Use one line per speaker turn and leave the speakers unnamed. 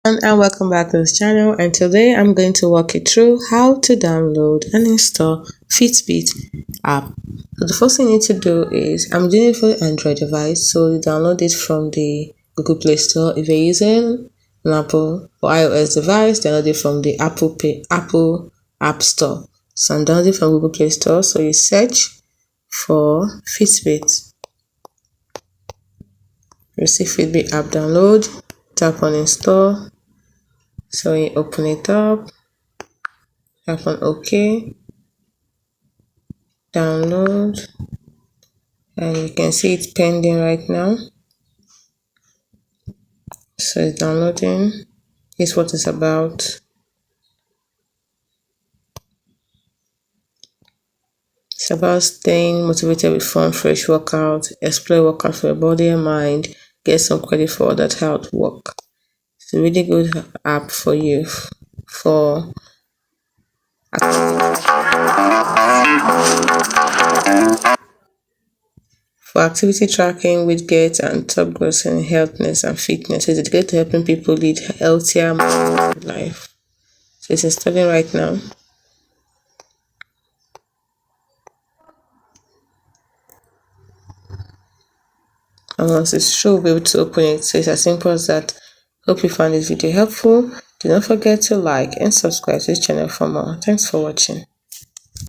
And welcome back to this channel, and today I'm going to walk you through how to download and install Fitbit app. So the first thing you need to do is, I'm doing it for the Android device, so you download it from the Google Play Store. If you're using an Apple or iOS device, download it from the Apple App Store. So I'm downloading from Google Play Store, so you search for Fitbit. You see Fitbit app download, tap on install. So you open it up, tap on OK, download, and you can see it's pending right now. So it's downloading. Here's what it's about. It's about staying motivated with fun, fresh workout, explore workout for your body and mind, get some credit for all that hard work. It's a really good app for you for activity tracking, widgets, and top goals in healthness and fitness. It's dedicated to helping people lead healthier life. So it's installing right now. And once it's shown, we'll be able to open it. So it's as simple as that. Hope you found this video helpful. Do not forget to like and subscribe to this channel for more. Thanks for watching.